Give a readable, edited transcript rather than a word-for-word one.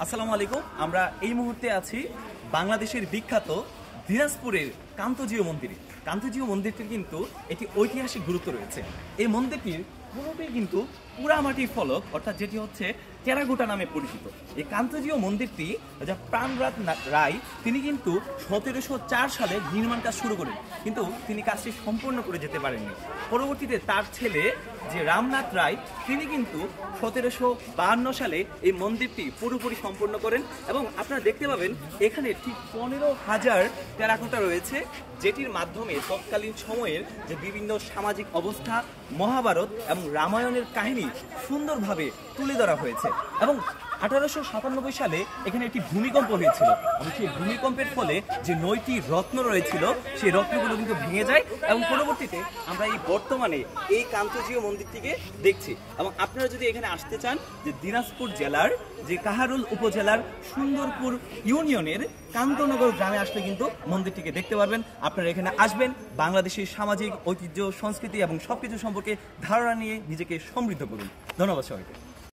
আসসালামু আলাইকুম। আমরা এই মুহূর্তে আছি বাংলাদেশের বিখ্যাত দিনাজপুরের কান্তজিও মন্দিরে। কান্তজিও মন্দিরটির কিন্তু একটি ঐতিহাসিক গুরুত্ব রয়েছে। এই মন্দিরটির পুরোটি কিন্তু পুরামাটির ফলক, অর্থাৎ যেটি হচ্ছে টেরাকোটা নামে পরিচিত। এই কান্তজিও মন্দিরটি যা প্রাণরাত রায় তিনি কিন্তু 1704 সালে নির্মাণ কাজ শুরু করেন, কিন্তু তিনি কাজটি সম্পূর্ণ করে যেতে পারেননি। পরবর্তীতে তার ছেলে যে রামনাথ রায় তিনি কিন্তু 1752 সালে এই মন্দিরটি পুরোপুরি সম্পূর্ণ করেন এবং আপনারা দেখতে পাবেন এখানে ঠিক 15,000 টেরাকোটা রয়েছে, যেটির মাধ্যমে তৎকালীন সময়ের যে বিভিন্ন সামাজিক অবস্থা, মহাভারত এবং রামায়ণের কাহিনী সুন্দরভাবে তুলে ধরা হয়েছে। এবং 1897 সালে এখানে একটি ভূমিকম্প হয়েছিল এবং সেই ভূমিকম্পের ফলে যে 9টি রত্ন রয়েছিল সেই রত্নগুলো কিন্তু ভেঙে যায় এবং পরবর্তীতে আমরা এই বর্তমানে এই কান্তজিও মন্দিরটিকে দেখছি। এবং আপনারা যদি এখানে আসতে চান, যে দিনাজপুর জেলার যে কাহারোল উপজেলার সুন্দরপুর ইউনিয়নের কান্তনগর গ্রামে আসলে কিন্তু মন্দিরটিকে দেখতে পারবেন। আপনারা এখানে আসবেন, বাংলাদেশের সামাজিক ঐতিহ্য, সংস্কৃতি এবং সবকিছু সম্পর্কে ধারণা নিয়ে নিজেকে সমৃদ্ধ করুন। ধন্যবাদ সবাইকে।